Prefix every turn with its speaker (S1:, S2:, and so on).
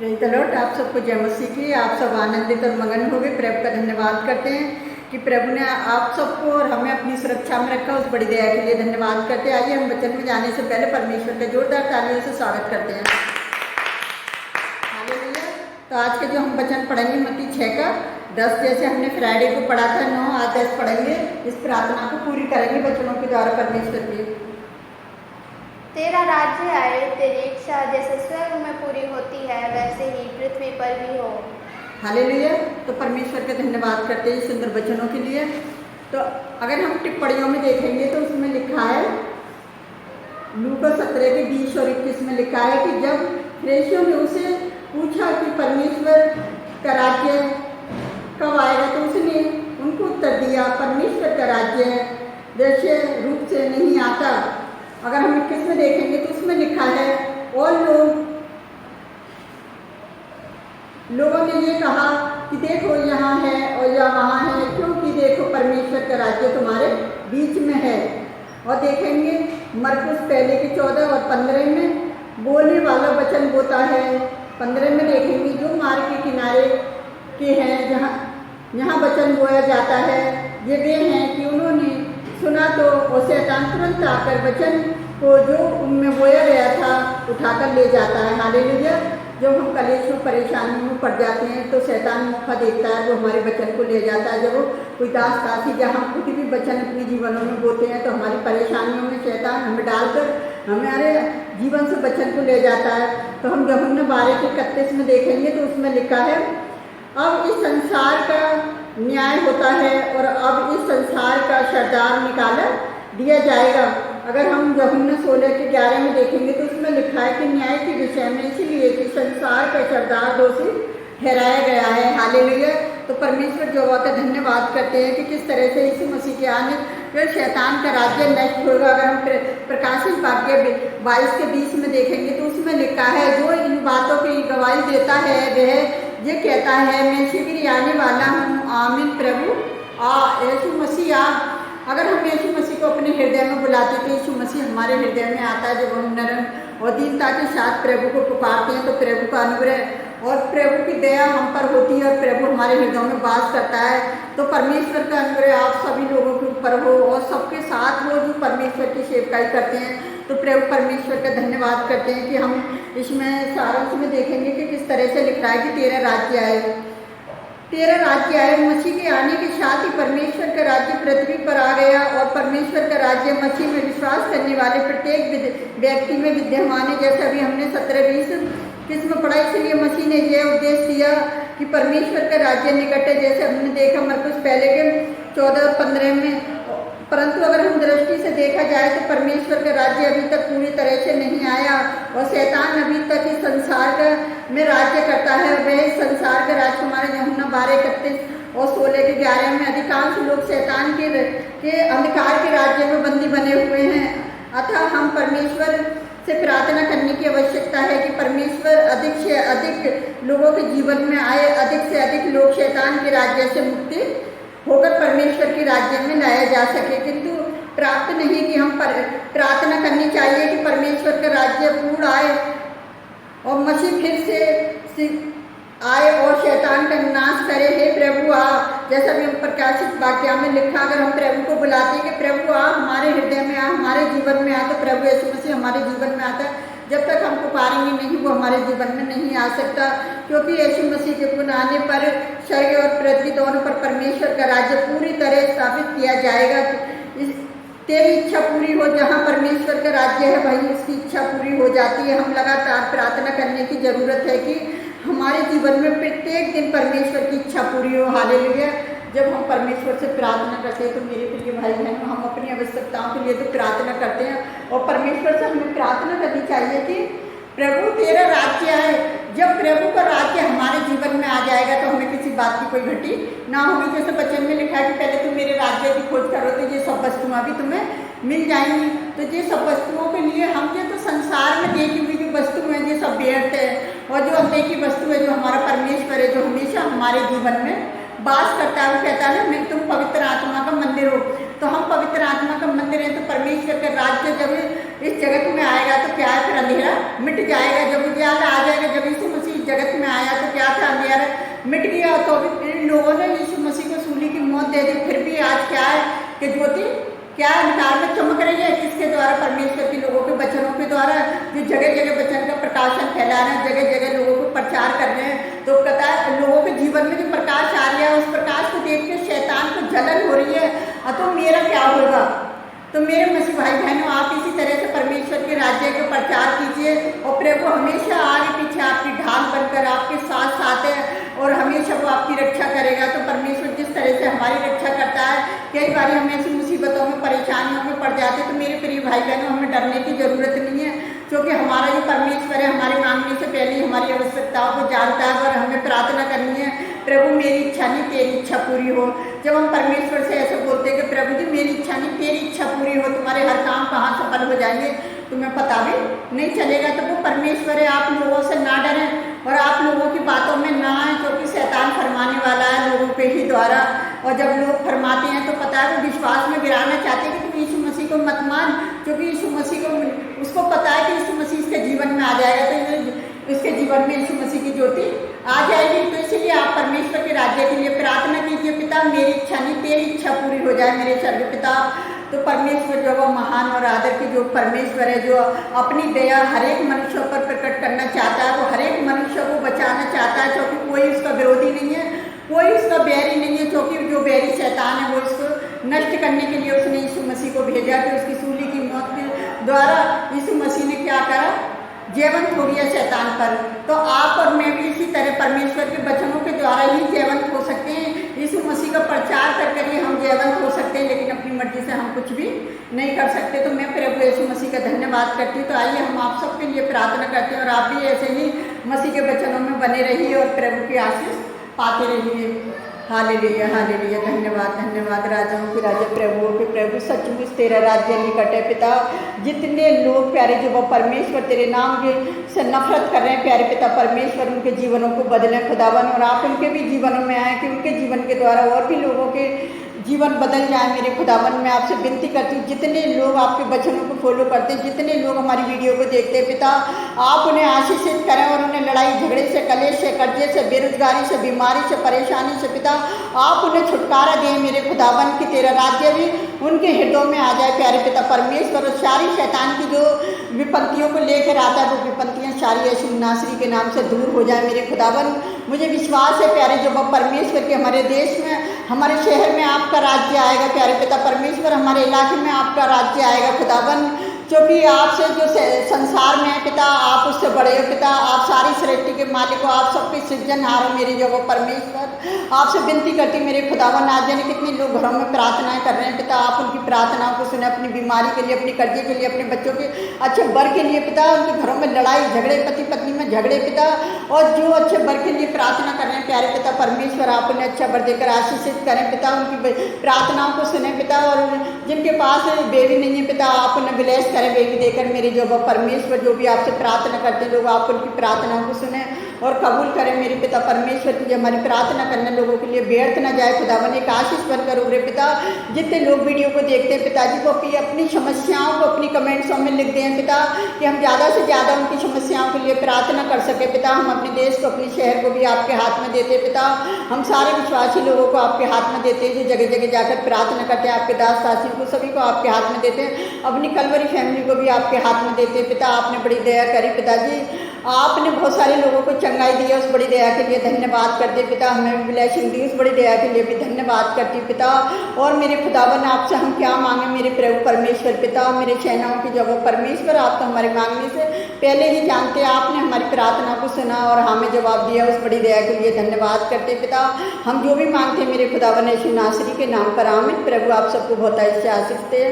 S1: Praise the Lord. आप सबको जय मसीह की। आप सब आनंदित और मगन हो गए। प्रभु का धन्यवाद करते हैं कि प्रभु ने आप सबको और हमें अपनी सुरक्षा में रखा। उस बड़ी दया के लिए धन्यवाद करते हैं। आइए हम वचन में जाने से पहले परमेश्वर का जोरदार तालियों से स्वागत करते हैं। हालेलुया। तो आज के जो हम वचन पढ़ेंगे मत्ती 6 का 10, जैसे हमने फ्राइडे को पढ़ा था 9 आज 10 पढ़ेंगे। इस प्रार्थना को पूरी करेंगे वचनों के द्वारा परमेश्वर की।
S2: तेरा राज्य आए, तेरी इच्छा जैसे स्वर्ग में पूरी होती है वैसे ही पृथ्वी पर भी हो।
S1: हालेलुया। तो परमेश्वर का धन्यवाद करते हैं सुंदर वचनों के लिए। तो अगर हम टिप्पणियों में देखेंगे तो उसमें लिखा है लूका 17 के 20 और 21 में लिखा है कि जब फरीसियों ने उसे पूछा कि परमेश्वर का राज्य कब आएगा, तो उसने उनको उत्तर दिया, परमेश्वर का राज्य वैसे रूप से नहीं आता। अगर हम 21 में देखेंगे तो उसमें लिखा है और लोगों ने ये कहा कि देखो यहाँ है और या वहाँ है, क्योंकि देखो परमेश्वर का राज्य तुम्हारे बीच में है। और देखेंगे मरकुस पहले के 14 और 15 में बोलने वाला वचन होता है। 15 में देखेंगे जो मार्ग के किनारे के हैं जहाँ वचन बोया जाता है, ये वे हैं कि उन्होंने सुना तो और शैतान तुरंत आकर वचन को जो उनमें बोया गया था उठाकर ले जाता है। हालेलुया। जब हम कलेश में परेशानी में पड़ जाते हैं तो शैतान मौका देखता है, वो हमारे वचन को ले जाता है। जब वो कोई दास दासी या हम खुद भी वचन अपने जीवनों में बोते हैं तो हमारी परेशानियों में शैतान हमें डालकर हमारे जीवन से वचन को ले जाता है। तो हम यूहन्ना 12 के 31 में देखेंगे तो उसमें लिखा है अब इस संसार का न्याय होता है और अब इस संसार का सरदार निकाला दिया जाएगा। अगर हम यूहन्ना 16 के 11 में देखेंगे तो उसमें लिखा है कि न्याय के विषय में इसलिए कि संसार का सरदार दोषी ठहराया गया है। हालेलुया। तो परमेश्वर यहोवा का धन्यवाद करते हैं कि किस तरह से यीशु मसीह के आने फिर शैतान का राज्य नष्ट होगा। अगर हम प्रकाशित वाक्य 22 के 20 में देखेंगे तो उसमें लिखा है जो इन बातों की गवाही देता है वह ये कहता है मैं शीघ्र ही आने वाला हूँ। आमीन। प्रभु यीशु मसीह आ। अगर हम यीशु मसीह को अपने हृदय में बुलाते तो यीशु मसीह हमारे हृदय में आता है। जब हम नरम और दीनता के साथ प्रभु को पुकारते हैं तो प्रभु का अनुग्रह और प्रभु की दया हम पर होती है और प्रभु हमारे हृदय में वास करता है। तो परमेश्वर का अनुग्रह आप सभी लोगों के ऊपर हो और सबके साथ हो जो परमेश्वर की सेवकाई करते हैं। तो प्रभु परमेश्वर का धन्यवाद करते हैं कि हम इसमें सारांश में देखेंगे कि किस तरह से लिखा है कि तेरा राज्य आए, तेरा राज्य आए। मसीह के आने के साथ ही परमेश्वर का राज्य पृथ्वी पर आ गया और परमेश्वर का राज्य मसीह में विश्वास करने वाले प्रत्येक व्यक्ति में विद्यमान है। जैसे अभी हमने 17-20 किस्म पढ़ा, इसलिए मसीह ने यह उद्देश्य दिया कि परमेश्वर का राज्य निकट है। जैसे हमने देखा मरकुस पहले के 14 और 15 में। परंतु अगर हम दृष्टि से देखा जाए तो परमेश्वर का राज्य अभी तक पूरी तरह से नहीं आया और शैतान अभी तक इस संसार का में राज्य करता है। वह इस संसार का राजकुमार यूहन्ना 12:31 और 16 के 11 में अधिकांश लोग शैतान के अंधकार के राज्य में बंदी बने हुए हैं। अतः हम परमेश्वर से प्रार्थना करने की आवश्यकता है कि परमेश्वर अधिक से अधिक लोगों के जीवन में आए, अधिक से अधिक लोग शैतान के राज्य से मुक्ति होकर परमेश्वर के राज्य में लाया जा सके। किंतु प्राप्त नहीं कि हम प्रार्थना करनी चाहिए कि परमेश्वर का राज्य पूर्ण आए और मसीह फिर से आए और शैतान का नाश करे। हे प्रभु आ। जैसा भी हम प्रकाशित वाक्य में लिखा, अगर हम प्रभु को बुलाते हैं कि प्रभु आ, हमारे हृदय में आ, हमारे जीवन में आ, तो प्रभु यीशु मसीह हमारे जीवन में आता है। जब तक हम पुकारेंगे नहीं वो हमारे जीवन में नहीं आ सकता, क्योंकि यीशु मसीह के पुनः आने पर स्वर्ग और पृथ्वी दोनों पर परमेश्वर का राज्य पूरी तरह स्थापित किया जाएगा। तेरी इच्छा पूरी हो। जहाँ परमेश्वर का राज्य है भाई उसकी इच्छा पूरी हो जाती है। हम लगातार प्रार्थना करने की जरूरत है कि हमारे जीवन में प्रत्येक दिन परमेश्वर की इच्छा पूरी हो। हालेलुया। जब हम परमेश्वर से प्रार्थना करते हैं तो मेरे प्रिय भाई बहन हम अपनी आवश्यकताओं के लिए तो प्रार्थना करते हैं और परमेश्वर से हमें प्रार्थना करनी चाहिए कि प्रभु तेरा राज्य आए। जब प्रभु का राज्य हमारे जीवन में आ जाएगा तो हमें किसी बात की कोई घटी ना होगी। जैसे वचन में लिखा है कि पहले तुम मेरे राज्य की खोज करो तो ये सब वस्तुएं भी तुम्हें मिल जाएंगी। तो ये सब वस्तुओं के लिए हम ये तो संसार में देखी हुई जो वस्तु है ये सब व्यर्थ है और जो अनदेखी वस्तु है जो हमारा परमेश्वर है जो हमेशा हमारे जीवन में वास करता है। वो कहता है ना मैं तुम पवित्र आत्मा का मंदिर हो। तो हम पवित्र आत्मा का मंदिर है तो परमेश्वर का राज्य जब इस जगत में आएगा तो क्या है, फिर अंधेरा मिट जाएगा। जब उजाला आ जाएगा, जब यीशु मसीह जगत यार मिट गया, तो भी इन लोगों ने यीशु मसीह को सूली की मौत दे दी, फिर भी आज क्या है कि ज्योति क्या अंधकार में चमक रही है, किसके द्वारा? परमेश्वर के लोगों के वचनों के द्वारा, जो जगह जगह वचन का प्रकाशन फैला रहे हैं, जगह जगह लोगों को प्रचार कर रहे हैं। तो कहता है लोगों के जीवन में जो प्रकाश आ रहा है, उस प्रकाश को देख के शैतान को जलन हो रही है, तो मेरा क्या होगा? तो मेरे मसीह भाई बहनों, आप इसी तरह से परमेश्वर के राज्य को प्रचार कीजिए, और प्रभु हमेशा आगे पीछे आपकी ढाल बनकर आपके साथ साथ है, और हमेशा वो आपकी रक्षा करेगा। तो परमेश्वर जिस तरह से हमारी रक्षा करता है, कई बार हम ऐसी मुसीबतों में परेशानियों में पड़ जाते, तो मेरे प्रिय भाई बहनों, हमें डरने की जरूरत नहीं है, क्योंकि हमारा जो परमेश्वर है हमारे मांगने से पहले ही हमारी आवश्यकताओं को जानता है, और हमें प्रार्थना करनी है, प्रभु मेरी इच्छा नहीं तेरी इच्छा पूरी हो। जब हम परमेश्वर से ऐसे बोलते हैं कि प्रभु जी मेरी इच्छा नहीं तेरी इच्छा पूरी हो, तुम्हारे हर काम कहाँ सफल हो जाएंगे तुम्हें पता भी नहीं चलेगा। तो वो परमेश्वर है, आप लोगों से ना डरें और आप लोगों की बातों में ना आए, क्योंकि शैतान फरमाने वाला है लोगों पे ही द्वारा, और जब लोग फरमाते हैं तो पता है वो विश्वास में गिराना चाहते हैं कि तुम यीशु मसीह को मत मान, क्योंकि यीशु मसीह को उसको पता है कि यीशु मसीह इसके जीवन में आ जाएगा, तो इसके जीवन में यीशु मसीह की ज्योति आ जाएगी। तो इसलिए आप परमेश्वर के राज्य के लिए प्रार्थना कीजिए, पिता मेरी इच्छा नहीं तेरी इच्छा पूरी हो जाए मेरे स्वर्गीय पिता। तो परमेश्वर जो वो महान और आदर की जो परमेश्वर है, जो अपनी दया हर एक मनुष्यों पर प्रकट करना चाहता है, वो हर एक मनुष्य को बचाना चाहता है, क्योंकि कोई उसका विरोधी नहीं है, कोई उसका बैरी नहीं है, क्योंकि जो बैरी शैतान है वो उसको नष्ट करने के लिए उसने यीशु मसीह को भेजा। कि उसकी सूली की मौत के द्वारा यीशु मसीह ने क्या करा? जयवंत हो गया शैतान पर। तो आप और मैं भी इसी तरह परमेश्वर के वचनों के द्वारा ही जयवंत हो सकते हैं, यीशु मसीह का प्रचार कर ही हम जयवंत हो सकते हैं, लेकिन अपनी मर्जी से हम कुछ भी नहीं कर सकते। तो मैं प्रभु यीशु मसीह का धन्यवाद करती हूँ। तो आइए हम आप सबके लिए प्रार्थना करते हैं, और आप भी ऐसे ही मसीह के वचनों में बने रहिए और प्रभु की आशीष पाते रहिए। Hallelujah hallelujah. धन्यवाद धन्यवाद राजाओं के राजा प्रभुओं के प्रभु, सचमुच तेरा राज्य निकट है पिता। जितने लोग प्यारे जो वो परमेश्वर तेरे नाम के से नफरत कर रहे हैं प्यारे पिता परमेश्वर, उनके जीवनों को बदलें खुदावन, और आप उनके भी जीवनों में आए कि उनके जीवन के द्वारा और भी लोगों के जीवन बदल जाए मेरे खुदावन। मैं आपसे विनती करती हूँ, जितने लोग आपके वचनों को फॉलो करते हैं, जितने लोग हमारी वीडियो को देखते हैं पिता, आप उन्हें आशीषित करें और उन्हें लड़ाई झगड़े से, कलेश से, कर्जे से, बेरोजगारी से, बीमारी से, परेशानी से पिता आप उन्हें छुटकारा दें मेरे खुदावन की तेरा राज्य भी उनके हृदयों में आ जाए प्यारे पिता परमेश्वर। और सारी शैतान की जो विपत्तियों को लेकर आता है वो विपत्तियाँ सारी यीशु नासरी के नाम से दूर हो जाए मेरे खुदावन। मुझे विश्वास है प्यारे जो परमेश्वर के हमारे देश में, हमारे शहर में आपका राज्य आएगा प्यारे पिता परमेश्वर, हमारे इलाके में आपका राज्य आएगा खुदावन, क्योंकि आपसे जो संसार में है पिता आप उससे बड़े हो पिता, आप सारी सृष्टि के मालिक हो, आप सबके सृजनहार हो मेरे जो वो परमेश्वर। आपसे विनती करती मेरे खुदावन, आज जाने कितने लोग घरों में प्रार्थनाएं कर रहे हैं पिता, आप उनकी प्रार्थनाओं को सुने, अपनी बीमारी के लिए, अपने कर्जे के लिए, अपने बच्चों के अच्छे बर के लिए पिता, उनके घरों में लड़ाई झगड़े, पति पत्नी में झगड़े पिता, और जो अच्छे बर के लिए प्रार्थना कर रहे हैं प्यारे पिता परमेश्वर, आप उन्हें अच्छा बर देकर आशीषित करें पिता, उनकी प्रार्थनाओं को सुने पिता। और जिनके पास बेबी नहीं है पिता आप उन्हें ब्लेस करें बेबी देकर मेरे जो परमेश्वर, जो भी आपसे प्रार्थना करते हैं लोग आप उनकी प्रार्थनाओं को सुने और कबूल करें मेरे पिता परमेश्वर की। हमारी प्रार्थना करने लोगों के लिए व्यर्थ न जाए खुदावन, एक आशीष बनकर उभरे पिता। जितने लोग वीडियो को देखते हैं पिताजी को अपनी समस्याओं को अपनी कमेंट्सों में लिख दें पिता, कि हम ज़्यादा से ज़्यादा उनकी समस्याओं के लिए प्रार्थना कर सके पिता। हम अपने देश को, अपने शहर को भी आपके हाथ में देते पिता, हम सारे विश्वासी लोगों को आपके हाथ में देते हैं, जो जगह जगह जाकर प्रार्थना करते हैं, आपके दास दासियों को सभी को आपके हाथ में देते हैं, अपनी कलवरी फैमिली को भी आपके हाथ में देते हैं पिता। आपने बड़ी दया करी पिताजी, आपने बहुत सारे लोगों को चंगाई दी है, उस बड़ी दया के लिए धन्यवाद करते पिता। हमें भी ब्लेसिंग दी, उस बड़ी दया के लिए भी धन्यवाद करती पिता। और मेरे खुदावन आपसे हम क्या मांगे मेरे प्रभु परमेश्वर पिता, मेरे सेनाओं की जगह परमेश्वर, आप तो हमारे मांगने से पहले ही जानते, आपने हमारी प्रार्थना को सुना और हमें जवाब दिया, उस बड़ी दया के लिए धन्यवाद करते पिता। हम जो भी मांगते मेरे खुदावन यीशु नासरी के नाम पर आमीन। प्रभु आप सबको बहुत अच्छे आशीष दे।